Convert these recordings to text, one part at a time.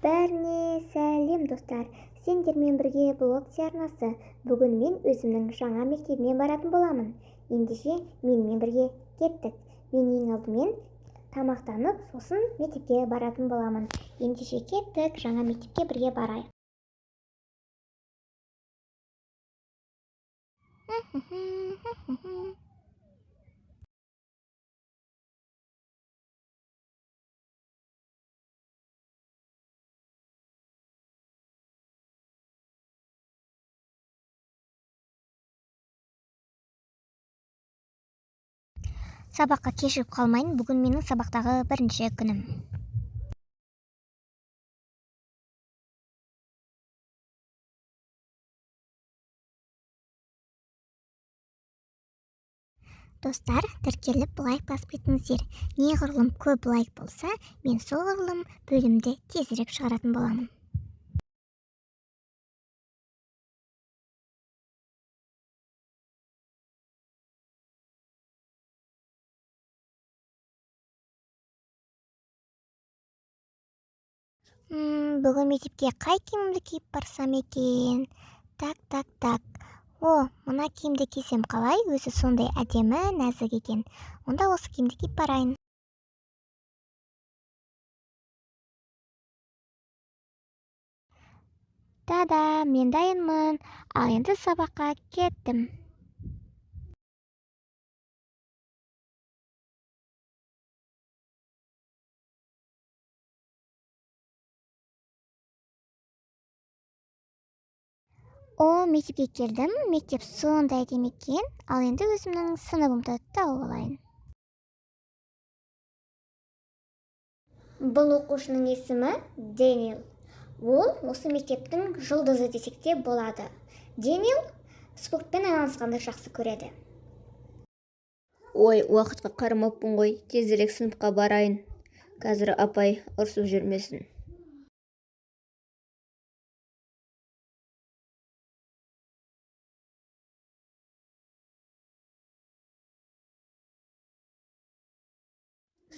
Бәріне сәлем достар, сендермен бірге блог арнасы. Бүгін мен өзімнің жаңа мектебіме баратын боламын. Ендеше менімен бірге кеттік. Мен ең алдымен тамақтанып, сосын мектепке баратын боламын. Ендеше кеттік, жаңа мектепке бірге барайық. Сабаққа кешігіп қалмайын, бүгін менің сабақтағы бірінші күнім. Достар, тіркеліп лайк басып кетіңіздер. Неғұрлым көп лайк болса, мен соғұрлым бөлімді тезірек шығаратын боламын. Бүгін мектепке қай киімімді киіп барсам екен? Так. Мына киімді кисем қалай? Өзі сондай әдемі, нәзік екен. Онда осы киімді киіп барайын. Тада, мен дайынмын. Ал енді сабаққа кеттім. Мектепке келдім. Мектеп сондай әдемі екен. Ал енді өзімнің сыныбымды тауып алайын. Бұл оқушының есімі Дэниел. Ол осы мектептің жұлдызы десек те болады. Дэниел спортпен айналысқанды жақсы көреді. Ой, уақытқа қарамаппын ғой, тезірек сыныпқа барайын. Қазір апай ұрсып жүрмесін.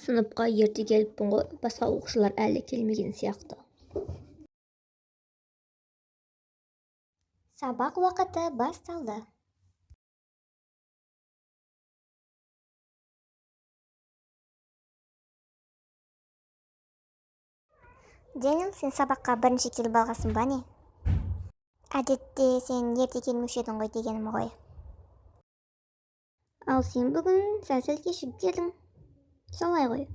Сыныпқа ерте келіппін ғой, басқа оқушылар әлі келмеген сияқты. Сабақ уақыты басталды. Дэниел, сен сабаққа бірінші келіп алғасың ба не? Әдетте сен ерте келмеуші едің ғой дегенім ғой. Ал сен бүгін сәл кешігіп келдің. Солай ғой.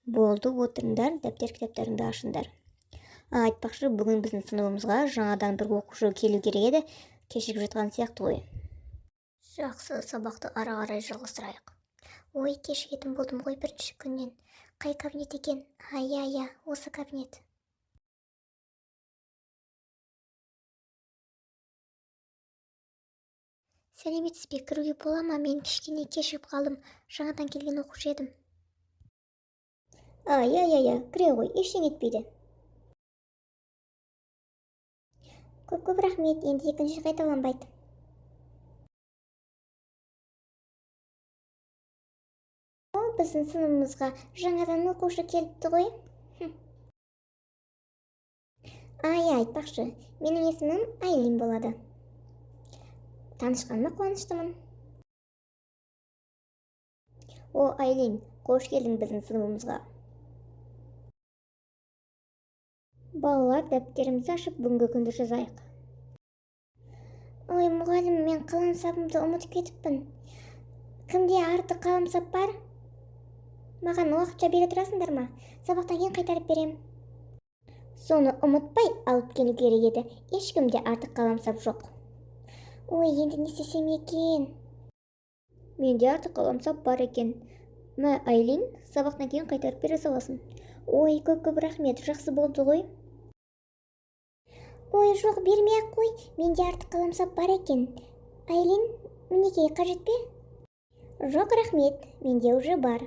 Болды, отырыңдар, дәптер кітаптарыңды ашыңдар. Айтпақшы, бүгін біздің сыныбымызға жаңадан бір оқушы келу керек еді, кешігіп жатқан сияқты ғой. Жақсы, сабақты ары қарай жалғастырайық. Ой, кешігетін болдым ғой бірінші күннен. Қай кабинет екен? Ая, осы кабинет. Сәлеметсіз бе, кіруге бола ма? Мен кішкене кешігіп қалдым. Жаңадан келген оқушы едім. Ая, кіре ғой, ештеңе етпейді. Көп рахмет, енді екінші қайталанбайды. Біздің сыныбымызға жаңадан оқушы келіпті ғой. Айтпақшы, менің есімім Айлин болады. Танышқаныма қуаныштымын. Айлин, қош келдің біздің сыныбымызға. Балалар, дәптерімізді ашып, бүгінгі күнді жазайық. Ой, мұғалім, мен қаламсабымды ұмытып кетіппін. Кімде артық қаламсап бар? Маған уақытша бере тұрасыңдар ма? Сабақтан кейін қайтарып берем. Соны ұмытпай алып келу керек еді. Ешкімде артық қаламсап жоқ. Ой, енді не істесем екен? Менде артық қаламсап бар екен. Мә, Айлин, сабақтан кейін қайтарып бере саласың. Ой, көп рахмет, жақсы болды ғой. Ой, жоқ, бермей-ақ қой. Менде артық қаламсап бар екен. Айлин, мінекей, қажет пе? Жоқ, рахмет, менде уже бар.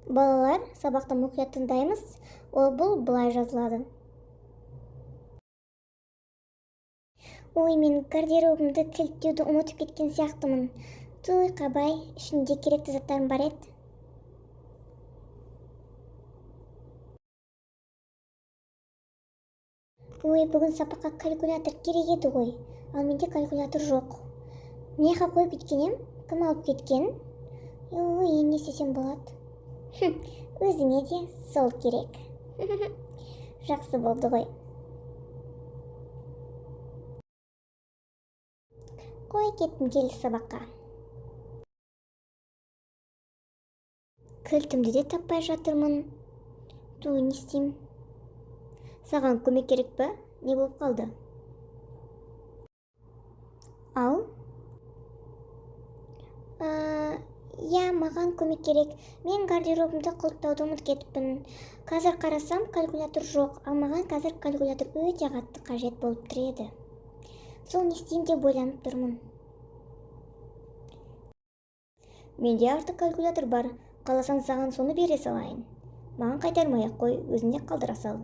Балалар, сабақта мұқият тыңдаймыз. Бұл былай жазылады. Ой, мен гардеробымды кілттеуді ұмытып кеткен сияқтымын. Той қабай, ішінде керекті заттарым бар еді. Ой, бүгін сабаққа калькулятор керек еді ғой. Ал менде калькулятор жоқ. Мына қойып кеткен ем, кім алып кеткен? Ой, не істесем болады? Өзіңе де сол керек. Жақсы болды ғой. Қой, кеттім, келесі сабаққа. Кілтімді де таппай жатырмын. Не істеймін? Саған көмек керек па? Не болып қалды? Ау? Я, маған көмек керек. Мен гардеробымды құлыптауды ұмытып кетіппін. Қазір қарасам, калькулятор жоқ, ал маған қазір калькулятор өте қатты қажет болып тұр еді. Сол не істеймін деп ойланып тұрмын. Менде артық калькулятор бар. Қаласаң саған соны бере салайын. Маған қайтармай-ақ қой, өзіңде қалдыра сал.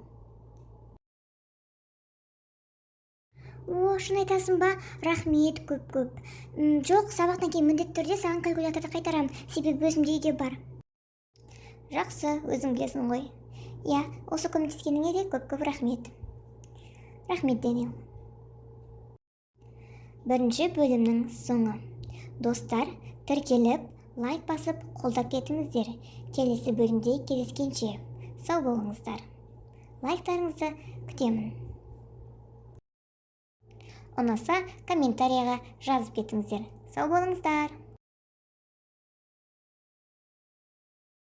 Шын айтасың ба? Рахмет көп. Жоқ, сабақтан кейін міндетті түрде саған калькуляторды қайтарам, себебі өзімде үйде бар. Жақсы, өзің білесің ғой. Я, осы көмектескеніңе де көп рахмет. Рахмет, Дэниел. Бірінші бөлімнің соңы. Достар, тіркеліп, лайк басып, қолдап кетіңіздер. Келесі бөлімде кездескенше. Сау болыңыздар. Лайктарыңызды күтемін. Ұнаса, комментарияға жазып кетіңіздер. Сау болыңыздар.